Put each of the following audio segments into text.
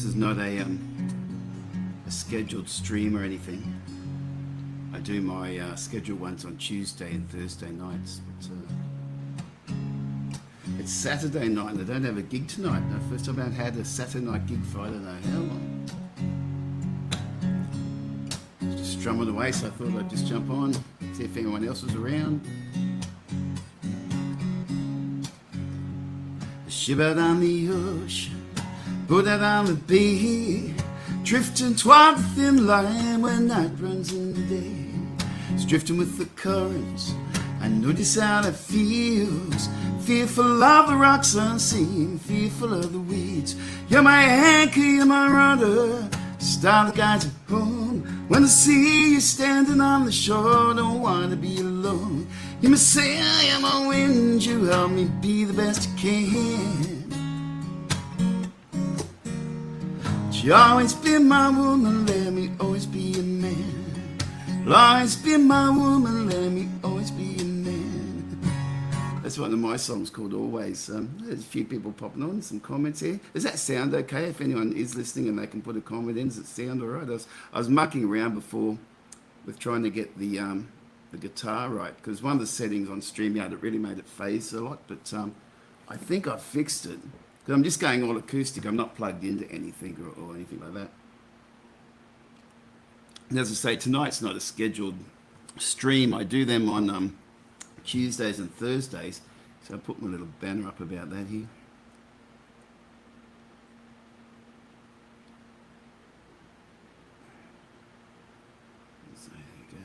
This is not a scheduled stream or anything. I do my scheduled ones on Tuesday and Thursday nights. But, it's Saturday night and I don't have a gig tonight. The first time I've had a Saturday night gig for I don't know how long. Just strumming away, so I thought I'd just jump on, see if anyone else was around. Ship out on the ocean, put out on the bay, drifting toward the thin line when night runs into day. It's drifting with the currents, I notice how it feels. Fearful of the rocks unseen, fearful of the weeds. You're my anchor, you're my rudder, star that guides me home. When I see you standing on the shore, don't want to be alone. You're my sail, you're my wind, you help me be the best you can. You'll always be my woman, let me always be a man. You'll always be my woman, let me always be a man. That's one of my songs called Always. There's a few people popping on, some comments here. Does that sound okay? If anyone is listening and they can put a comment in, does it sound all right? I was mucking around before with trying to get the guitar right, because one of the settings on StreamYard, it really made it phase a lot, but I think I fixed it. Because I'm just going all acoustic, I'm not plugged into anything or anything like that. And as I say, tonight's not a scheduled stream. I do them on Tuesdays and Thursdays, so I put my little banner up about that here. So there you go.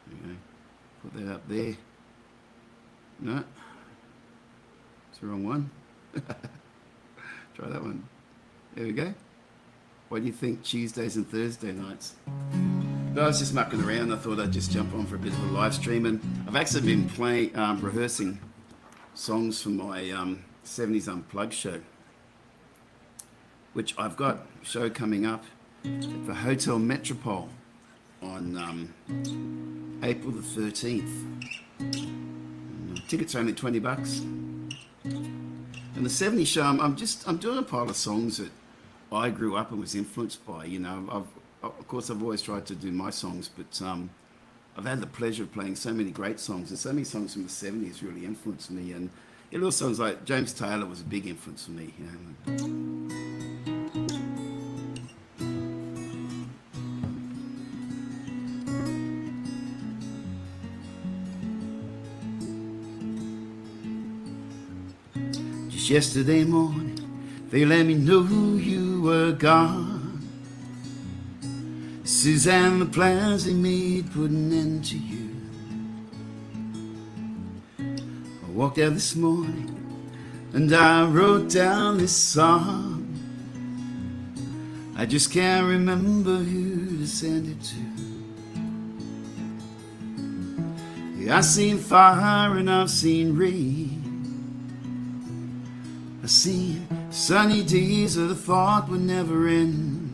There you go. Put that up there. No, it's the wrong one. Try that one. There we go. What do you think, Tuesdays and Thursday nights? But I was just mucking around. I thought I'd just jump on for a bit of a live stream, and I've actually been playing, rehearsing songs for my 70s Unplugged show, which I've got a show coming up at the Hotel Metropole on April the 13th. Tickets are only $20. And the 70s show, I'm doing a pile of songs that I grew up and was influenced by. You know, of course, I've always tried to do my songs, but I've had the pleasure of playing so many great songs, and so many songs from the 70s really influenced me. And little songs like James Taylor was a big influence for me, you know. Just yesterday morning, they let me know you were gone. Suzanne, the plans they made put an end to you. I walked out this morning and I wrote down this song. I just can't remember who to send it to. Yeah, I've seen fire and I've seen rain. I've seen sunny days that I thought would never end.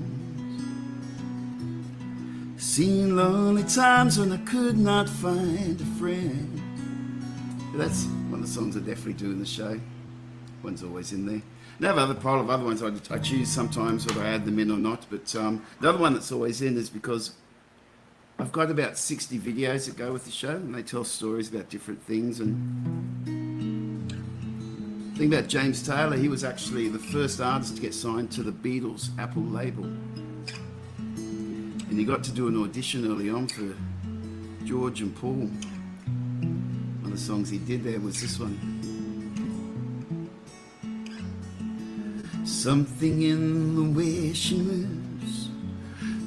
Seen lonely times when I could not find a friend. But that's one of the songs I definitely do in the show. One's always in there. And I have a pile of other ones I choose sometimes whether I add them in or not. But the other one that's always in is because I've got about 60 videos that go with the show, and they tell stories about different things. And the thing about James Taylor, he was actually the first artist to get signed to the Beatles Apple label. And he got to do an audition early on for George and Paul. One of the songs he did there was this one. Something in the way she moves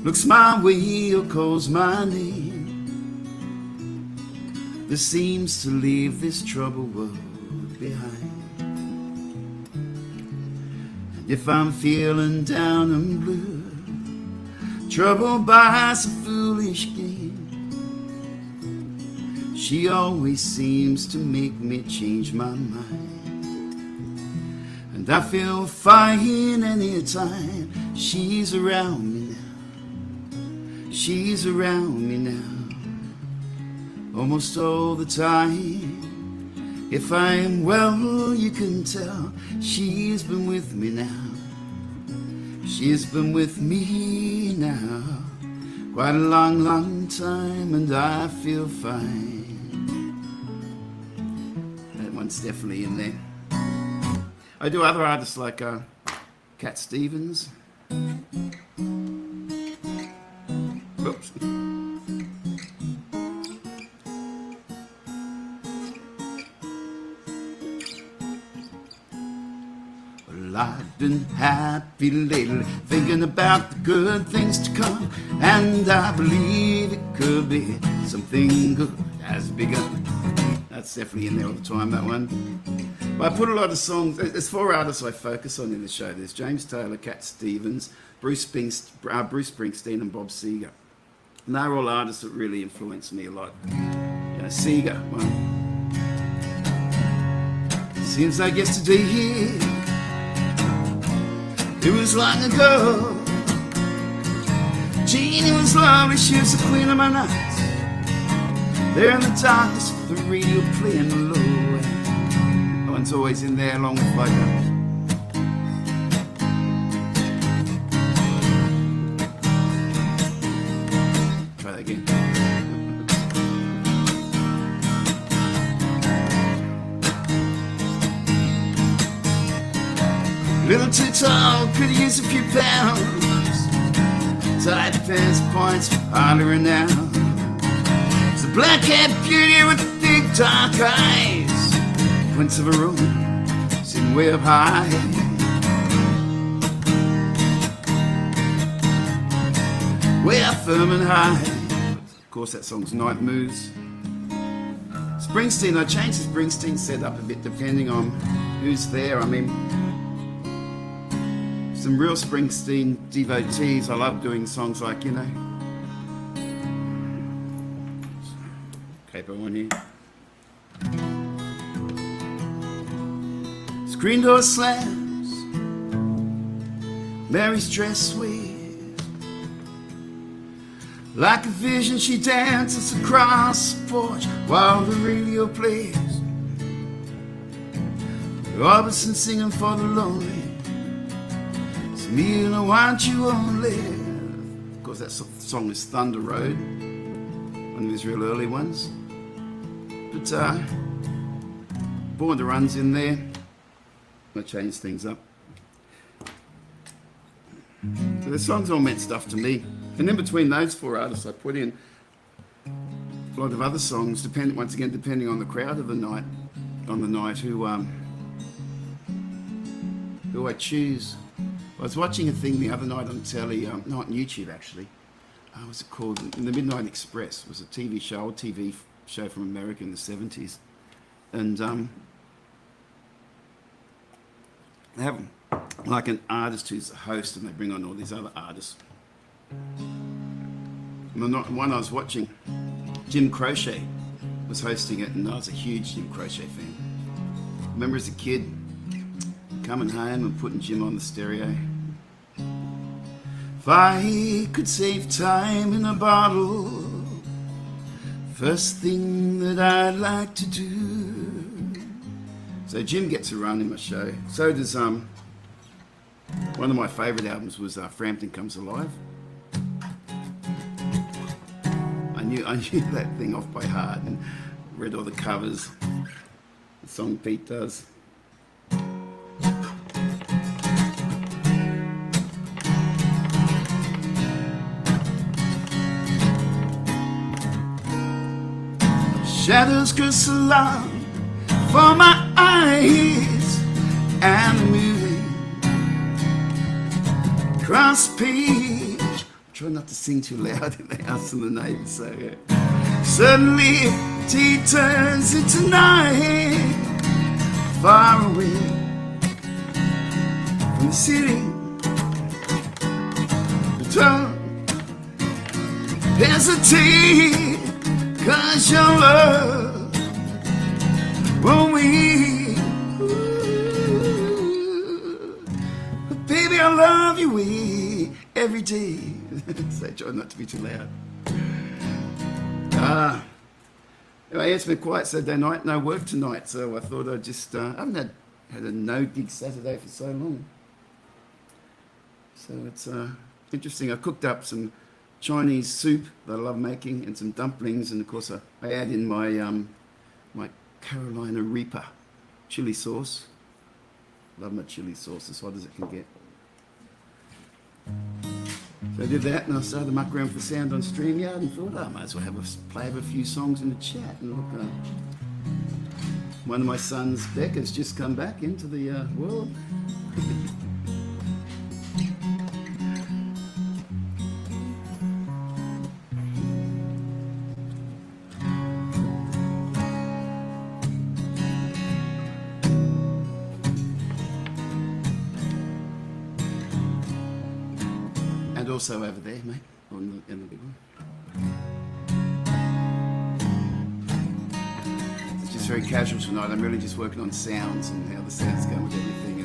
looks my way or calls my name. This seems to leave this troubled world behind. And if I'm feeling down and blue, troubled by some foolish game, she always seems to make me change my mind. And I feel fine anytime she's around me now. She's around me now, almost all the time. If I am well, you can tell she's been with me now. She's been with me now quite a long, long time, and I feel fine. That one's definitely in there. I do other artists like Cat Stevens. Oops. Well, I've been happy lately, thinking about the good things to come, and I believe it could be something good has begun. That's definitely in there all the time, that one. But I put a lot of songs. There's 4 artists I focus on in the show. There's James Taylor, Cat Stevens, Bruce Springsteen, and Bob Seger. And they're all artists that really influenced me a lot. You know, Seger, well, seems like yesterday, it was long ago. Jeannie was lovely, she was the queen of my nights. There in the darkness with the radio playing low. That one's always in there along with like a again. Little too tall, could use a few pounds. Tight pants, points, hardly renowned. It's a black-haired beauty with big dark eyes. Prince of a room, sitting way up high. Way up firm and high. Of course, that song's Night Moves. Springsteen, I changed the Springsteen setup a bit depending on who's there. I mean, some real Springsteen devotees, I love doing songs like, you know, capo on here. Screen door slams, Mary's dress waves. Like a vision, she dances across the porch while the radio plays. Robertson singing for the lonely. It's me and I want you only. Of course, that song is Thunder Road, one of his real early ones. But Born to Run's in there. I changed things up. So the songs all meant stuff to me. And in between those 4 artists, I put in a lot of other songs, once again, depending on the crowd of the night, who I choose. I was watching a thing the other night on telly, not on YouTube actually. What was it called? The Midnight Express. It was a TV show, old TV show from America in the 70s. And they have like an artist who's the host, and they bring on all these other artists. And the one I was watching, Jim Croce was hosting it, and I was a huge Jim Croce fan. I remember as a kid coming home and putting Jim on the stereo. If I could save time in a bottle, first thing that I'd like to do. So Jim gets a run in my show. So does one of my favourite albums was Frampton Comes Alive. I knew that thing off by heart and read all the covers. The song Pete does. Shadows curse along for my eyes, and the movie cross page. Try not to sing too loud in the house and the neighbors. So yeah. Suddenly tea turns into night, far away from the city. Don't hesitate, 'cause your love won't wait. Baby, I love you every day. So I try not to be too loud. Anyway, it's been quiet Saturday night, no work tonight, so I thought I'd just, I haven't had a no-gig Saturday for so long. So it's interesting. I cooked up some Chinese soup that I love making and some dumplings, and of course I add in my my Carolina Reaper chili sauce. Love my chili sauce, as hot as it can get. So I did that, and I started to muck around for sound on StreamYard and thought, I might as well play a few songs in the chat. And look, one of my sons, Beck, has just come back into the world. Also over there, mate, in the big one. It's just very casual tonight. I'm really just working on sounds and how the sounds go with everything.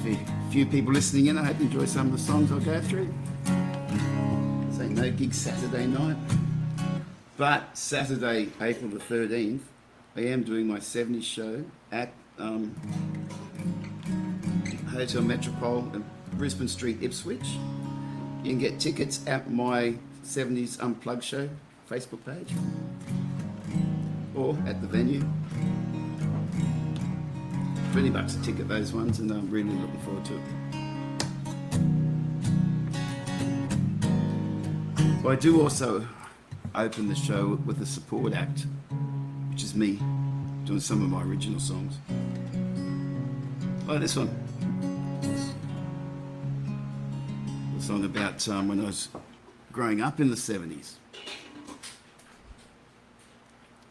And a few people listening in, I hope you enjoy some of the songs I'll go through. So no gig Saturday night. But Saturday, April the 13th, I am doing my 70s show at Hotel Metropole in Brisbane Street, Ipswich. You can get tickets at my 70s Unplugged show Facebook page or at the venue. $20 a ticket, those ones, and I'm really looking forward to it. But I do also open the show with a support act, which is me doing some of my original songs. Oh, this one. Song about when I was growing up in the 70s.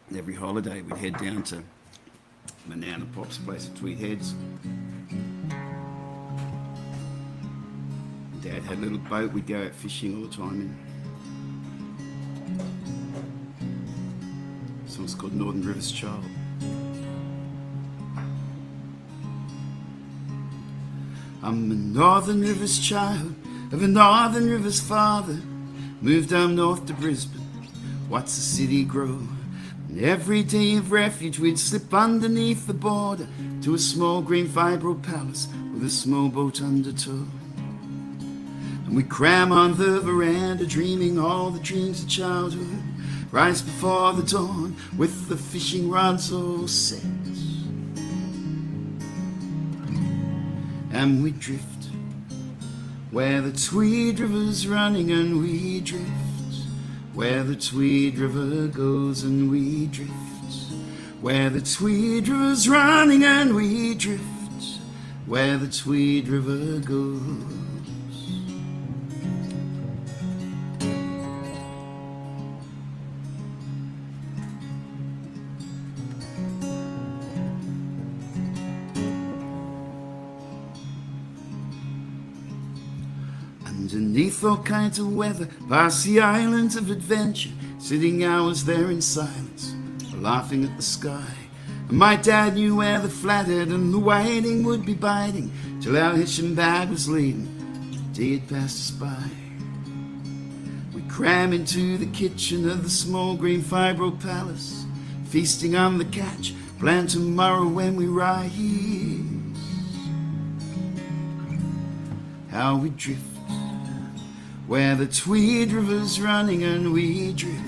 And every holiday we'd head down to Manana Pop's place at Tweed Heads. Dad had a little boat, we'd go out fishing all the time in. This song's called Northern Rivers Child. I'm a Northern Rivers child of a Northern Rivers father, moved down north to Brisbane, watched the city grow. And every day of refuge we'd slip underneath the border to a small green fibro palace with a small boat under tow. And we'd cram on the veranda, dreaming all the dreams of childhood, rise before the dawn with the fishing rods all set. And we'd drift where the Tweed River's running, and we drift where the Tweed River goes, and we drift where the Tweed River's running, and we drift where the Tweed River goes. Underneath all kinds of weather, past the islands of adventure, sitting hours there in silence, laughing at the sky. And my dad knew where the flathead and the whiting would be biting, till our hitching bag was leading, the day had passed us by. We'd cram into the kitchen of the small green fibro palace, feasting on the catch, plan tomorrow when we rise. How we drift where the Tweed River's running, and we drift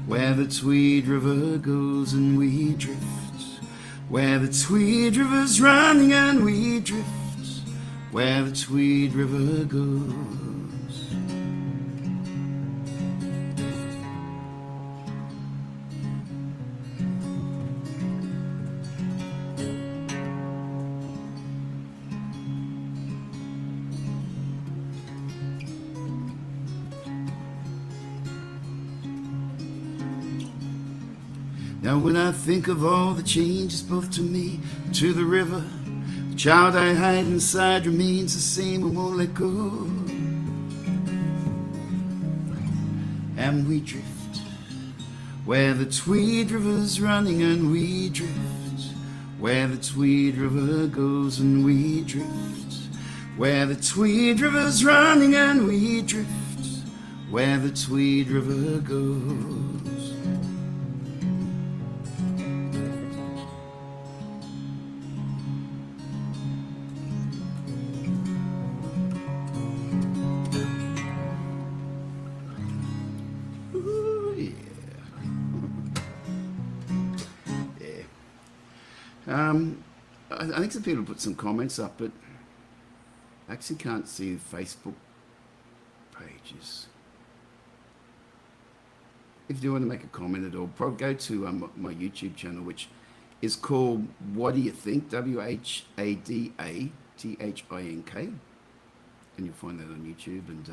where the Tweed River goes, and we drift where the Tweed River's running, and we drift where the Tweed River goes. Now when I think of all the changes both to me and to the river, the child I hide inside remains the same and won't let go. And we drift where the Tweed River's running, and we drift where the Tweed River goes, and we drift where the Tweed River's running, and we drift where the Tweed River goes. I think some people put some comments up, but I actually can't see the Facebook pages. If you do want to make a comment at all, probably go to my YouTube channel, which is called What Do You Think? WHADATHINK, and you'll find that on YouTube, and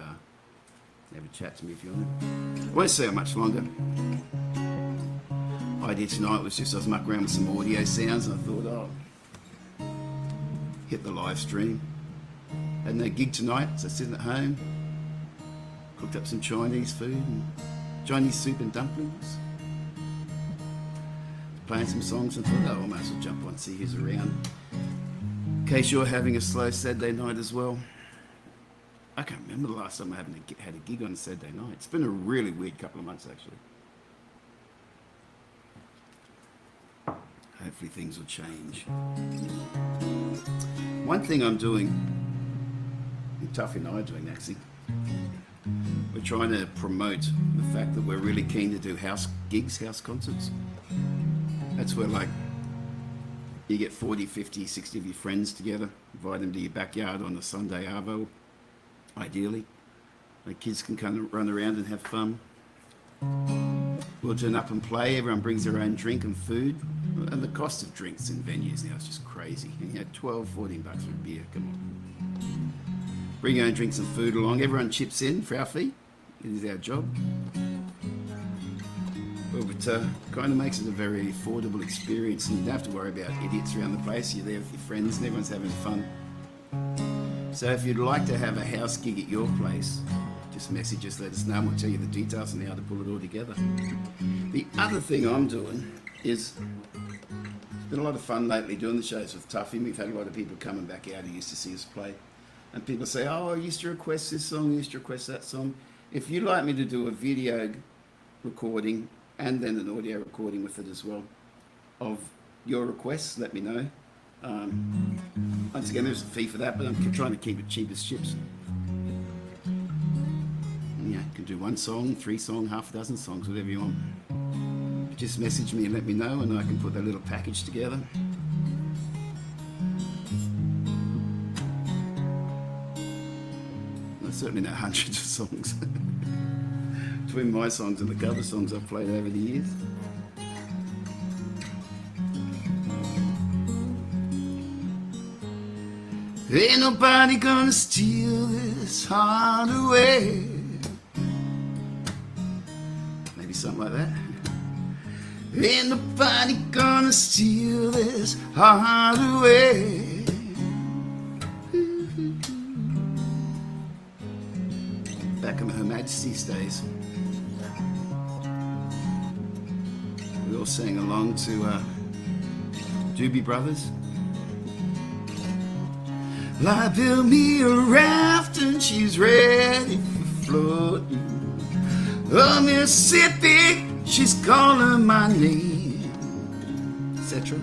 have a chat to me if you want. I won't say how much longer. Idea tonight was just I was mucking around with some audio sounds, and I thought, oh, hit the live stream. Had no gig tonight, so sitting at home, cooked up some Chinese food, and Chinese soup and dumplings. Playing some songs and thought, oh, I might as well jump on and see who's around. In case you're having a slow Saturday night as well. I can't remember the last time I had a gig on a Saturday night. It's been a really weird couple of months, actually. Hopefully things will change. One thing I'm doing, Tuffy and I are doing actually, we're trying to promote the fact that we're really keen to do house gigs, house concerts. That's where, like, you get 40, 50, 60 of your friends together, invite them to your backyard on a Sunday arvo, ideally. The kids can kind of run around and have fun. We'll turn up and play. Everyone brings their own drink and food. And the cost of drinks in venues now is just crazy. You know, 12, 14 bucks for a beer, come on. Bring your own drinks and food along. Everyone chips in for our fee. It is our job. Well, but kind of makes it a very affordable experience, and you don't have to worry about idiots around the place. You're there with your friends and everyone's having fun. So if you'd like to have a house gig at your place, just message us, let us know, and we'll tell you the details and how to pull it all together. The other thing I'm doing is, it's been a lot of fun lately doing the shows with Tuffy. We've had a lot of people coming back out who used to see us play. And people say, oh, I used to request this song, I used to request that song. If you'd like me to do a video recording and then an audio recording with it as well of your requests, let me know. Once again, there's a fee for that, but I'm trying to keep it cheap as chips. Yeah, you can do one song, 3 songs, half a dozen songs, whatever you want. Just message me and let me know, and I can put that little package together. There's certainly no hundreds of songs between my songs and the cover songs I've played over the years. Ain't nobody gonna steal this heart away. Maybe something like that. Ain't nobody gonna steal this heart away. Back in Her Majesty's days, we all sang along to Doobie Brothers. I built me a raft and she's ready for floating. Oh, Mississippi, she's calling my name, etc.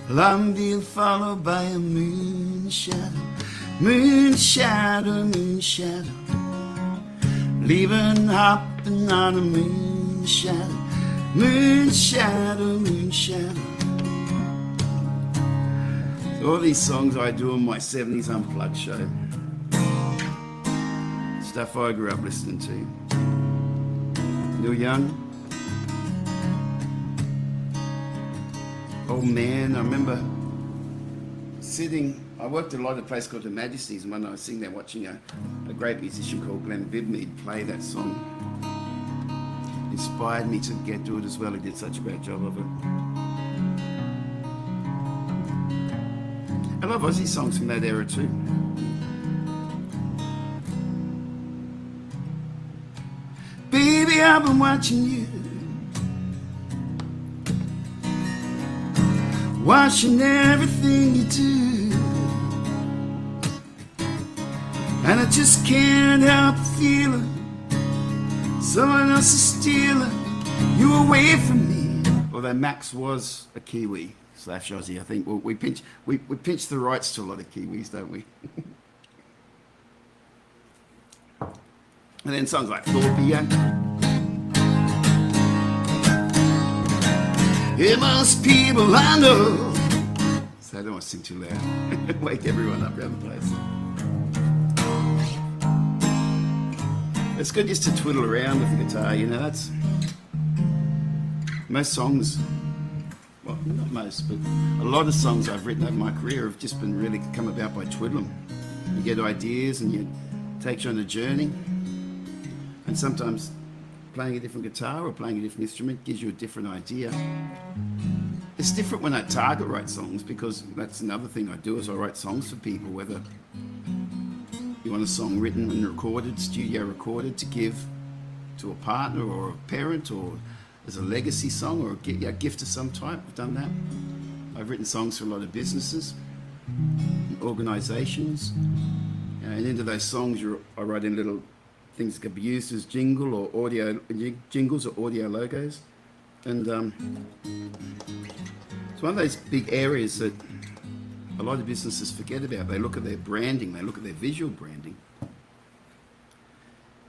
Well, I'm being followed by a moon shadow, moon shadow, moon shadow. Leaving, hopping on a moon shadow, moon shadow, moon shadow. So all these songs I do on my 70s Unplugged show. Stuff I grew up listening to. Neil Young. Oh man, I remember sitting, I worked at a lot of place called Her Majesty's, and when I was sitting there watching a great musician called Glenn Bibmead play that song, inspired me to get to it as well. He did such a great job of it. I love Aussie songs from that era too. Baby, I've been watching you, watching everything you do, and I just can't help feeling someone else is stealing you away from me. Although Max was a Kiwi / Aussie, I think. Well, we pinch the rights to a lot of Kiwis, don't we? And then songs like Thorpia. It must people I know. So I don't want to sing too loud. Wake everyone up around the place. It's good just to twiddle around with the guitar, you know, that's... Most songs, well, not most, but a lot of songs I've written over my career have just been really come about by twiddling. You get ideas and you take you on a journey. And sometimes playing a different guitar or playing a different instrument gives you a different idea. It's different when I target write songs, because that's another thing I do is I write songs for people, whether you want a song written and recorded, studio recorded, to give to a partner or a parent, or as a legacy song or a gift of some type. I've done that. I've written songs for a lot of businesses, organisations, and into those songs I write in little things that could be used as jingle or audio jingles or audio logos. And it's one of those big areas that a lot of businesses forget about. They look at their branding, they look at their visual branding,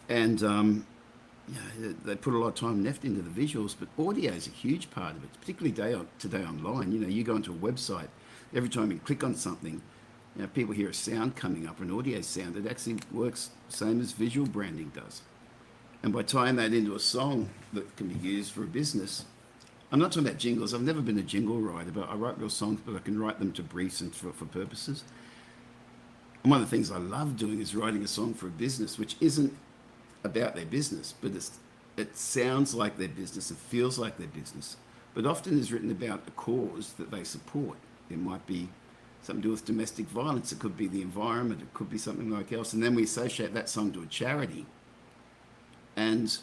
and they put a lot of time and effort into the visuals, but audio is a huge part of it, particularly today online. You know, you go onto a website, every time you click on something, you know, people hear a sound coming up, an audio sound. It actually works the same as visual branding does. And by tying that into a song that can be used for a business, I'm not talking about jingles. I've never been a jingle writer, but I write real songs, but I can write them to briefs and for purposes. And one of the things I love doing is writing a song for a business, which isn't about their business, but it sounds like their business, it feels like their business, but often is written about a cause that they support. It might be something to do with domestic violence, it could be the environment, it could be something like else, and then we associate that song to a charity, and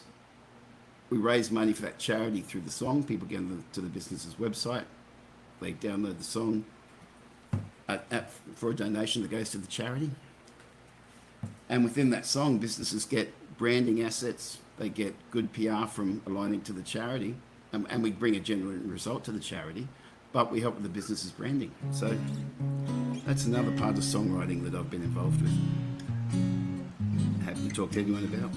we raise money for that charity through the song. People get to the business's website, they download the song for a donation that goes to the charity, and within that song, businesses get branding assets, they get good PR from aligning to the charity, and we bring a genuine result to the charity, but we help with the business's branding. So that's another part of songwriting that I've been involved with. Happy to talk to anyone about.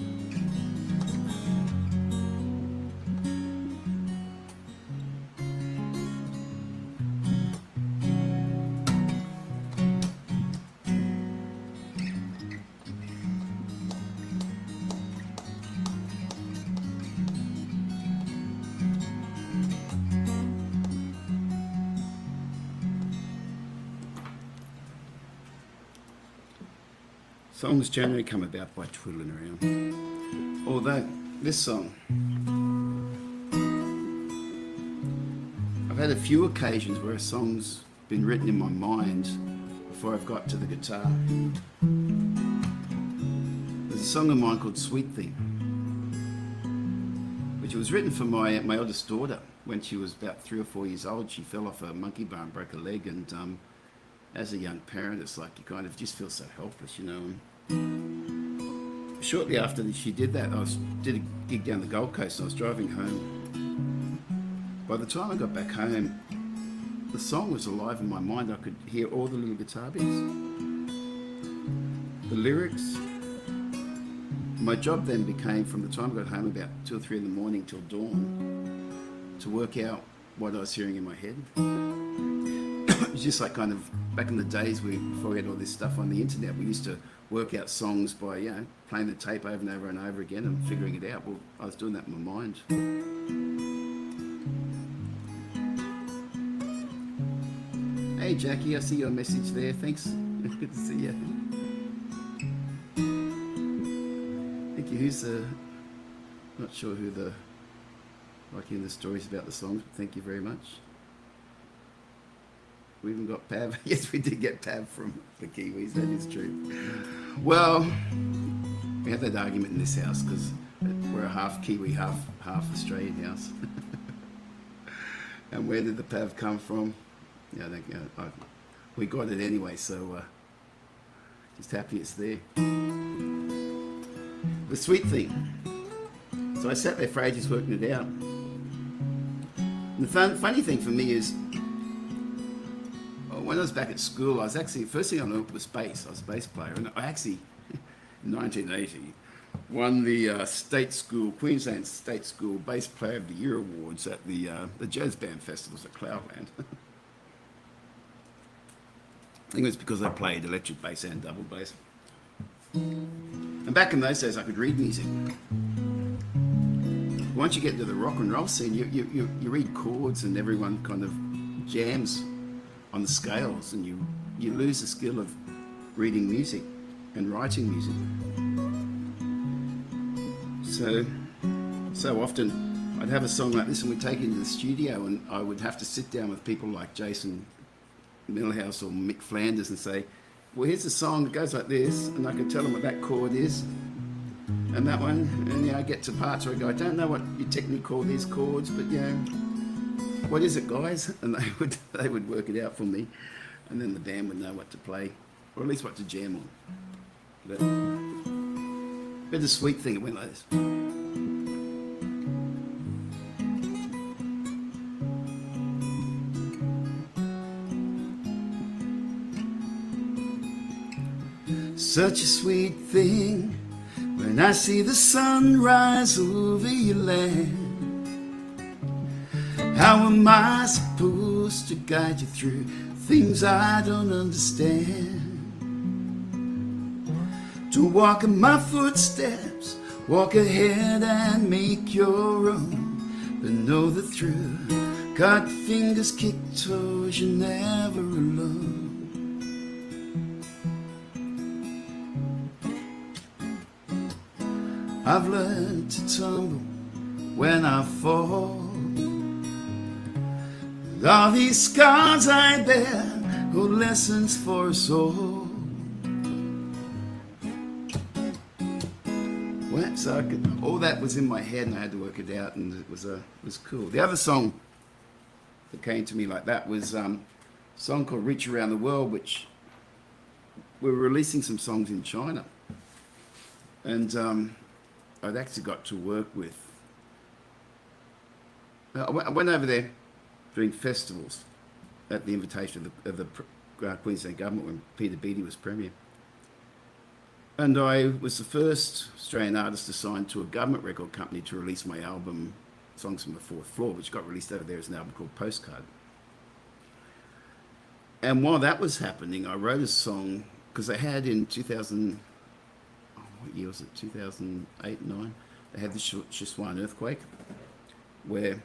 Songs generally come about by twiddling around. Although this song, I've had a few occasions where a song's been written in my mind before I've got to the guitar. There's a song of mine called Sweet Thing, which was written for my eldest daughter when she was about 3 or 4 years old. She fell off a monkey bar and broke a leg, and as a young parent, it's like you kind of just feel so helpless, you know. Shortly after she did that, I did a gig down the Gold Coast, and I was driving home. By the time I got back home, the song was alive in my mind. I could hear all the little guitar bits, the lyrics. My job then became, from the time I got home about 2 or 3 in the morning till dawn, to work out what I was hearing in my head. It was just like kind of back in the days before we had all this stuff on the internet, we used to work out songs by, you know, playing the tape over and over and over again and figuring it out. Well, I was doing that in my mind. Hey Jackie, I see your message there. Thanks. Good to see you. Thank you. Who's the... Not sure who the... Liking the stories about the songs, but thank you very much. We even got Pav. Yes, we did get Pav from the Kiwis, that is true. Well, we have that argument in this house because we're a half Kiwi, half Australian house. And where did the Pav come from? Yeah, we got it anyway, so just happy it's there. The Sweet Thing. So I sat there for ages working it out. And the funny thing for me is, when I was back at school, I was actually, first thing I learned was bass. I was a bass player, and I actually, in 1980, won the state school, Queensland State School Bass Player of the Year awards at the jazz band festivals at Cloudland. I think it was because I played electric bass and double bass. And back in those days, I could read music. Once you get into the rock and roll scene, you read chords and everyone kind of jams on the scales, and you lose the skill of reading music and writing music. So often I'd have a song like this and we'd take it into the studio, and I would have to sit down with people like Jason Millhouse or Mick Flanders and say, well, here's a song that goes like this, and I can tell them what that chord is and that one, and I get to parts where I go, I don't know what you technically call these chords, but what is it, guys? And they would work it out for me, and then the band would know what to play, or at least what to jam on. But bittersweet thing, it went like this. Such a sweet thing when I see the sun rise over your land. How am I supposed to guide you through things I don't understand? To walk in my footsteps, walk ahead and make your own, but know the through cut fingers, kick toes, you're never alone. I've learned to tumble when I fall. With all these scars I bear hold lessons for us all. Well, so all that was in my head and I had to work it out, and it was cool. The other song that came to me like that was a song called Reach Around the World, which we were releasing some songs in China. And I'd actually got to work with, I went over there doing festivals at the invitation of the Queensland government when Peter Beattie was Premier. And I was the first Australian artist to sign to a government record company to release my album, Songs from the Fourth Floor, which got released over there as an album called Postcard. And while that was happening, I wrote a song, because they had in 2000, what year was it, 2008, 9? They had the Sichuan earthquake, where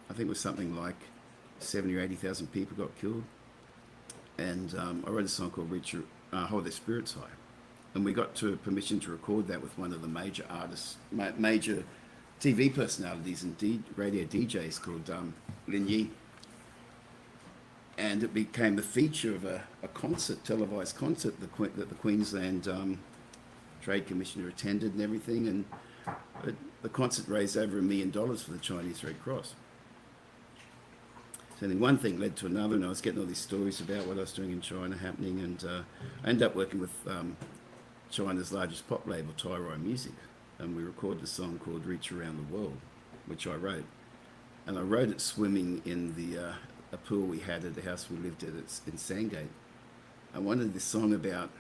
I think it was something like 70 or 80,000 people got killed. And I wrote a song called Hold Their Spirits High. And we got to permission to record that with one of the major artists, major TV personalities and radio DJs called Lin Yi. And it became the feature of a concert, televised concert that the Queensland Trade Commissioner attended and everything, and the concert raised over $1 million for the Chinese Red Cross. So then one thing led to another, and I was getting all these stories about what I was doing in China happening, and I ended up working with China's largest pop label, Tyrone Music, and we recorded a song called Reach Around the World, which I wrote. And I wrote it swimming in a pool we had at the house we lived at in Sandgate. I wanted this song about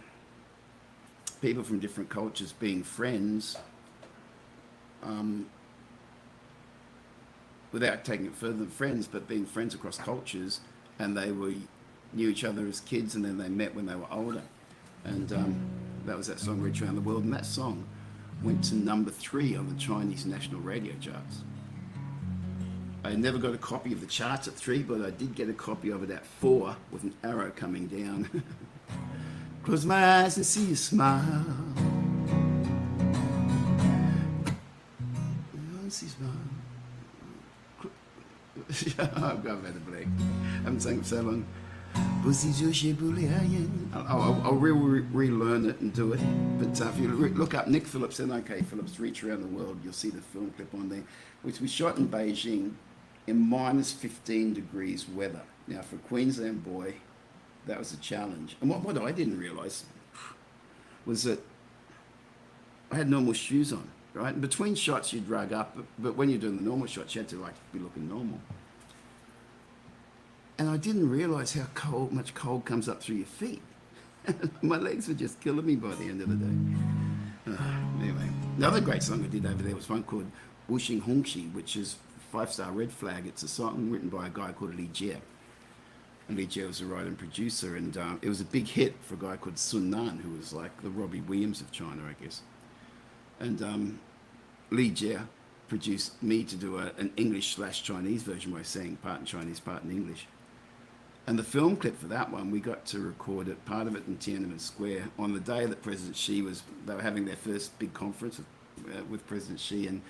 people from different cultures being friends, without taking it further than friends, but being friends across cultures, and they knew each other as kids, and then they met when they were older. And that was that song, Reach Around the World, and that song went to number 3 on the Chinese national radio charts. I never got a copy of the charts at 3, but I did get a copy of it at 4 with an arrow coming down. Close my eyes and see you smile. See you smile. I've got a better break. I haven't sung for so long. I'll relearn it and do it. But if you look up Nick Phillips, N.I.K. Phillips, Reach Around the World, you'll see the film clip on there, which we shot in Beijing in minus 15 degrees weather. Now, for a Queensland boy, that was a challenge. And what I didn't realise was that I had normal shoes on, right? And between shots, you'd rug up, but when you're doing the normal shots, you had to be looking normal. And I didn't realise how much cold comes up through your feet. My legs were just killing me by the end of the day. Anyway. Another great song I did over there was one called Wuxing Hongxi, which is Five-Star Red Flag. It's a song written by a guy called Li Jie. And Li Jie was a writer and producer, and it was a big hit for a guy called Sun Nan, who was like the Robbie Williams of China, I guess. And Li Jie produced me to do an English/Chinese version where I sang part in Chinese, part in English. And the film clip for that one, we got to record it, part of it in Tiananmen Square, on the day that President Xi they were having their first big conference with President Xi. And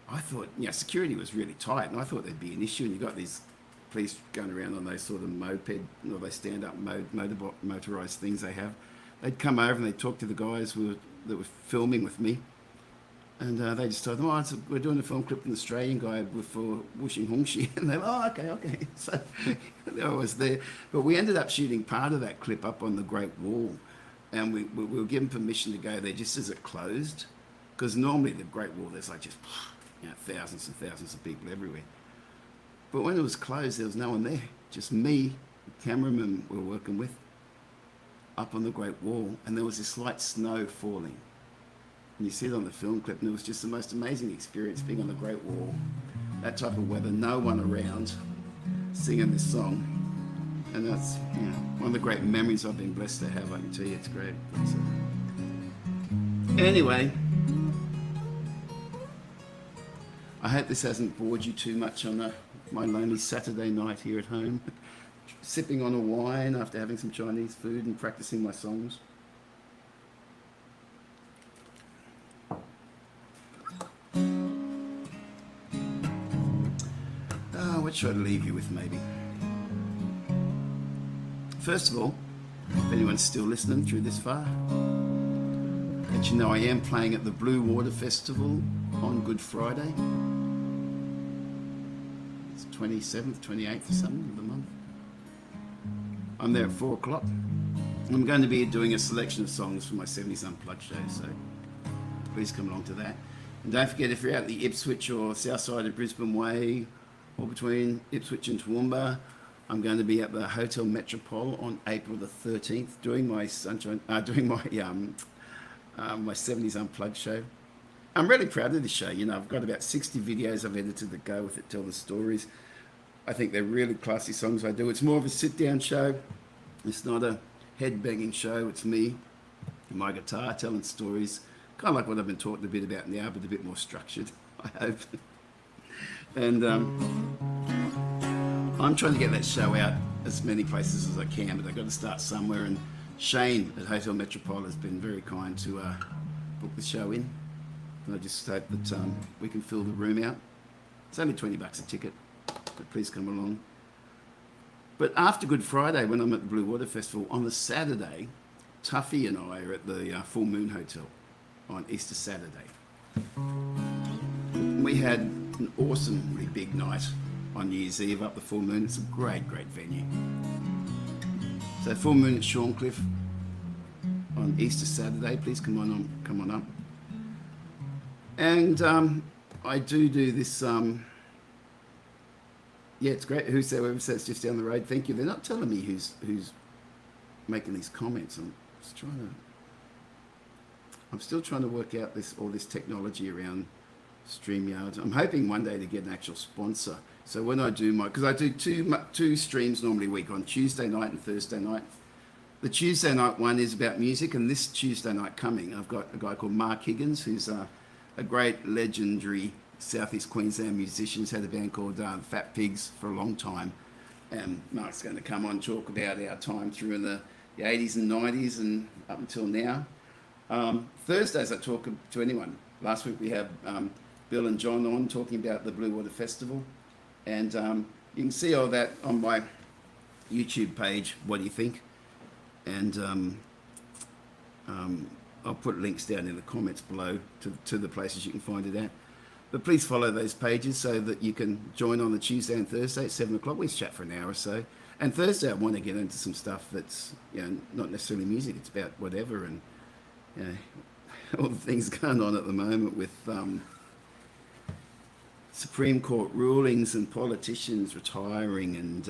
I thought, security was really tight, and I thought there'd be an issue. And you got these police going around on those sort of moped, or they stand-up motorized things they have. They'd come over and they'd talk to the guys that were filming with me. And they just told them, we're doing a film clip with an Australian guy for Wuxing Hongxi. And they were, okay. So I was there. But we ended up shooting part of that clip up on the Great Wall. And we were given permission to go there just as it closed. Because normally the Great Wall, there's like just thousands and thousands of people everywhere. But when it was closed, there was no one there. Just me, the cameraman we were working with, up on the Great Wall. And there was this light snow falling. And you see it on the film clip, and it was just the most amazing experience being on the Great Wall, that type of weather, no one around, singing this song. And that's one of the great memories I've been blessed to have. I can tell you, it's great. Anyway, I hope this hasn't bored you too much on my lonely Saturday night here at home, sipping on a wine after having some Chinese food and practicing my songs. What should I leave you with, maybe? First of all, if anyone's still listening through this far, let you know I am playing at the Blue Water Festival on Good Friday. It's 27th, 28th or something of the month. I'm there at 4 o'clock. I'm going to be doing a selection of songs for my 70s Unplugged show, so please come along to that. And don't forget, if you're out the Ipswich or south side of Brisbane Way, or between Ipswich and Toowoomba, I'm going to be at the Hotel Metropole on April the 13th doing my my 70s Unplugged show. I'm really proud of this show. I've got about 60 videos I've edited that go with it, tell the stories. I think they're really classy songs I do. It's more of a sit-down show. It's not a head-banging show. It's me and my guitar telling stories, kind of like what I've been talking a bit about now, but a bit more structured, I hope. And I'm trying to get that show out as many places as I can, but I've got to start somewhere. And Shane at Hotel Metropole has been very kind to book the show in. And I just hope that we can fill the room out. It's only $20 a ticket, but please come along. But after Good Friday, when I'm at the Blue Water Festival, on the Saturday, Tuffy and I are at the Full Moon Hotel on Easter Saturday. We had an awesomely big night on New Year's Eve up the Full Moon. It's a great, great venue. So Full Moon at Shorncliffe on Easter Saturday. Please come on up. And I do this. It's great. Whoever says just down the road. Thank you. They're not telling me who's making these comments. I'm still trying to work out all this technology around StreamYard. I'm hoping one day to get an actual sponsor. So when I do because I do two streams normally a week, on Tuesday night and Thursday night. The Tuesday night one is about music, and this Tuesday night coming, I've got a guy called Mark Higgins, who's a great legendary Southeast Queensland musician. He's had a band called Fat Pigs for a long time. And Mark's going to come on and talk about our time through in the 80s and 90s and up until now. Thursdays I talk to anyone. Last week we had Bill and John on talking about the Blue Water Festival. And you can see all that on my YouTube page, What Do You Think? And I'll put links down in the comments below to the places you can find it at. But please follow those pages so that you can join on the Tuesday and Thursday at 7 o'clock. We chat for an hour or so. And Thursday I want to get into some stuff that's not necessarily music. It's about whatever, and all the things going on at the moment with Supreme Court rulings and politicians retiring, and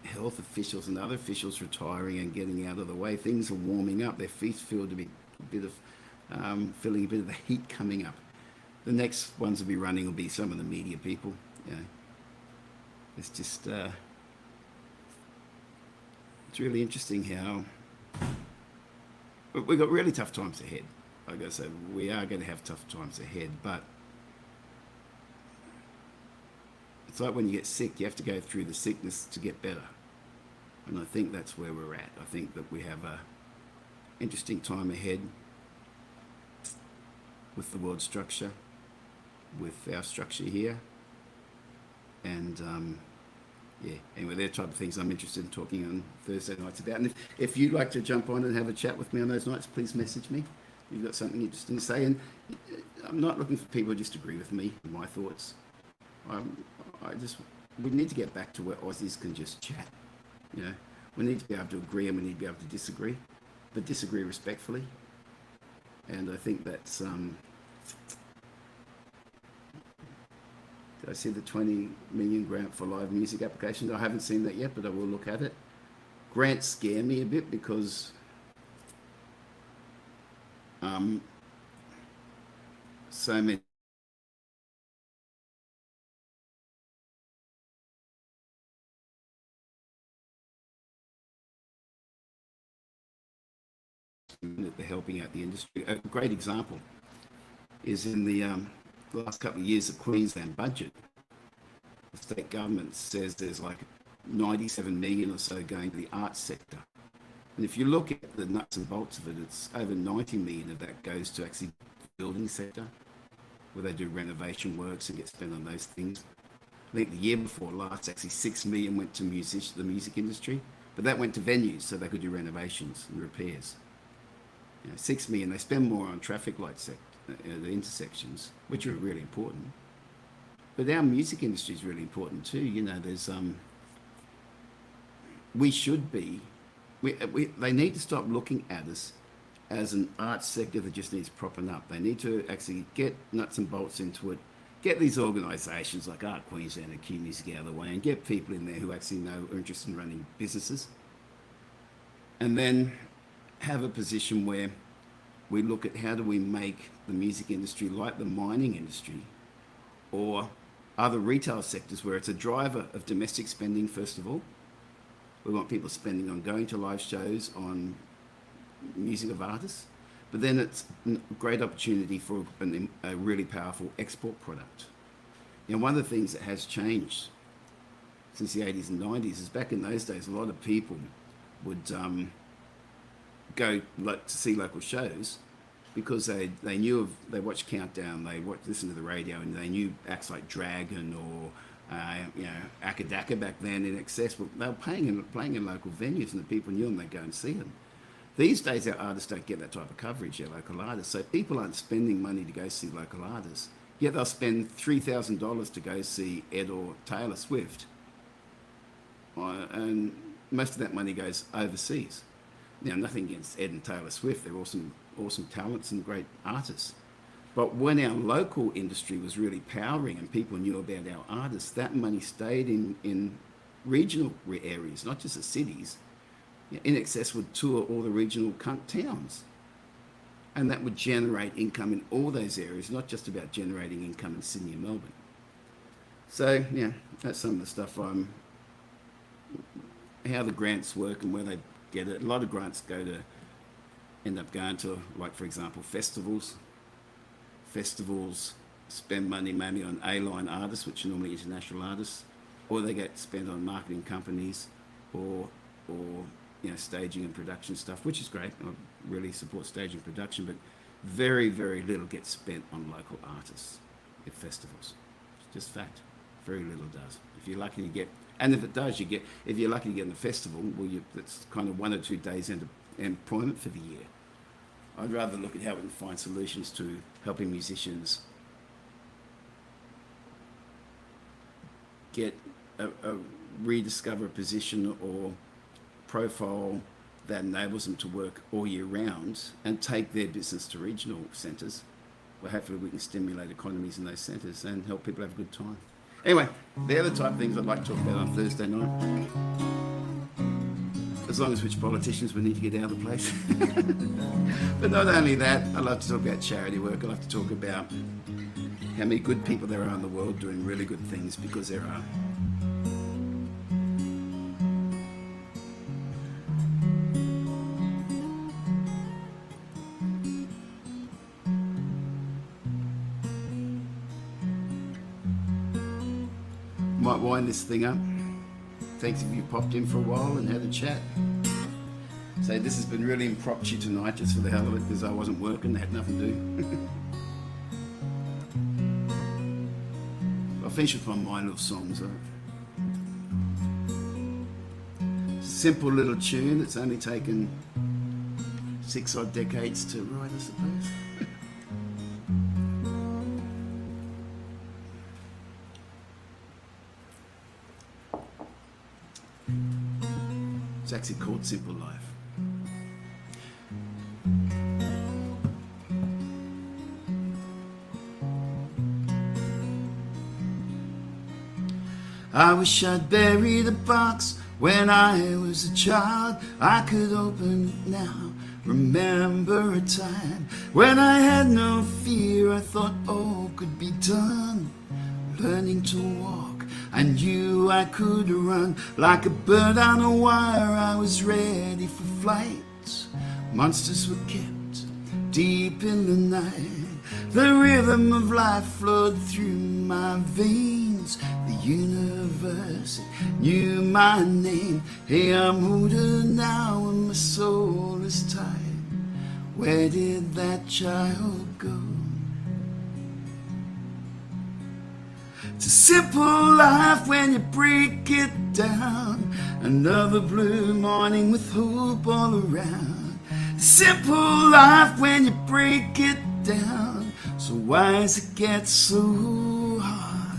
health officials and other officials retiring and getting out of the way. Things are warming up. Their feet feel to be a bit of feeling a bit of the heat coming up. The next ones will be running will be some of the media people. You know, it's just it's really interesting how we've got really tough times ahead. Like I said, we are going to have tough times ahead, but it's like when you get sick, you have to go through the sickness to get better. And I think that's where we're at. I think that we have a interesting time ahead with the world structure, with our structure here. And yeah, anyway, they're the type of things I'm interested in talking on Thursday nights about. And if you'd like to jump on and have a chat with me on those nights, please message me. If you've got something interesting to say. And I'm not looking for people to just agree with me and my thoughts. We need to get back to where Aussies can just chat. You know, we need to be able to agree and we need to be able to disagree, but disagree respectfully. And I think that's, did I see the 20 million grant for live music applications? I haven't seen that yet, but I will look at it. Grants scare me a bit because so many that they're helping out the industry. A great example is in the last couple of years of Queensland budget. The state government says there's like 97 million or so going to the arts sector. And if you look at the nuts and bolts of it, it's over 90 million of that goes to actually the building sector, where they do renovation works and get spent on those things. I think the year before last, actually 6 million went to the music industry, but that went to venues so they could do renovations and repairs. You know, 6 million, they spend more on traffic light the intersections, which are really important. But our music industry is really important too. You know, there's we should be. They need to stop looking at us as an arts sector that just needs propping up. They need to actually get nuts and bolts into it, get these organisations like Art Queensland and Q Music out of the way, and get people in there who actually know are interested in running businesses. And then have a position where we look at how do we make the music industry like the mining industry or other retail sectors where it's a driver of domestic spending, first of all. We want people spending on going to live shows, on music of artists, but then it's a great opportunity for a really powerful export product. You know, one of the things that has changed since the 80s and 90s is back in those days, a lot of people would go to see local shows because they knew they watched Countdown, they listened to the radio, and they knew acts like Dragon or you know, Akadaka back then in excess. They were playing in local venues, and the people knew them. They'd go and see them. These days, our artists don't get that type of coverage. Our local artists, so people aren't spending money to go see local artists. Yet they'll spend $3,000 to go see Ed or Taylor Swift, and most of that money goes overseas. Now, nothing against Ed and Taylor Swift; they're awesome talents and great artists. But when our local industry was really powering and people knew about our artists, that money stayed in regional areas, not just the cities. In excess would tour all the regional towns. And that would generate income in all those areas, not just about generating income in Sydney and Melbourne. So, yeah, that's some of the stuff how the grants work and where they get it. A lot of grants end up going to, like, for example, festivals. Festivals spend money mainly on A-line artists, which are normally international artists, or they get spent on marketing companies or you know, staging and production stuff, which is great. I really support staging and production, but very, very little gets spent on local artists at festivals. It's just fact. Very little does. If you're lucky to get, and if it does, if you're lucky to get in the festival, well, that's kind of 1 or 2 days into employment for the year. I'd rather look at how we can find solutions to helping musicians get rediscover a position or profile that enables them to work all year round and take their business to regional centres, where hopefully we can stimulate economies in those centres and help people have a good time. Anyway, they're the type of things I'd like to talk about on Thursday night. as long as which politicians we need to get out of the place. But not only that, I love to talk about charity work. I love to talk about how many good people there are in the world doing really good things, because there are. Might wind this thing up. Thanks if you popped in for a while and had a chat. So this has been really impromptu tonight, just for the hell of it, because I wasn't working, had nothing to do. I'll finish with my mind little songs. Simple little tune that's only taken 6 odd decades to write, I suppose. It's actually called Simple Life. I wish I'd buried the box when I was a child. I could open it now, remember a time when I had no fear. I thought all could be done. Learning to walk, I knew I could run. Like a bird on a wire, I was ready for flight. Monsters were kept deep in the night. The rhythm of life flowed through my veins. The universe knew my name. Hey, I'm older now and my soul is tired. Where did that child go? It's a simple life when you break it down. Another blue morning with hope all around. Simple life when you break it down. So why does it get so hard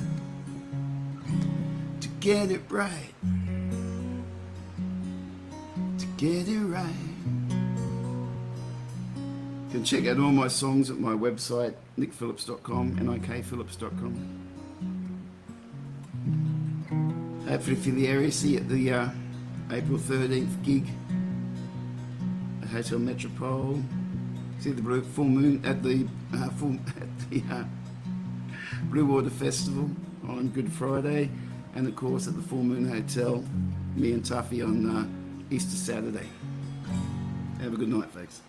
to get it right? To get it right. You can check out all my songs at my website, nickphillips.com, nikphillips.com. Hopefully for the area, see you at the April 13th gig at Hotel Metropole. See the full moon at the Blue Water Festival on Good Friday, and of course at the Full Moon Hotel, me and Tuffy on Easter Saturday. Have a good night, folks.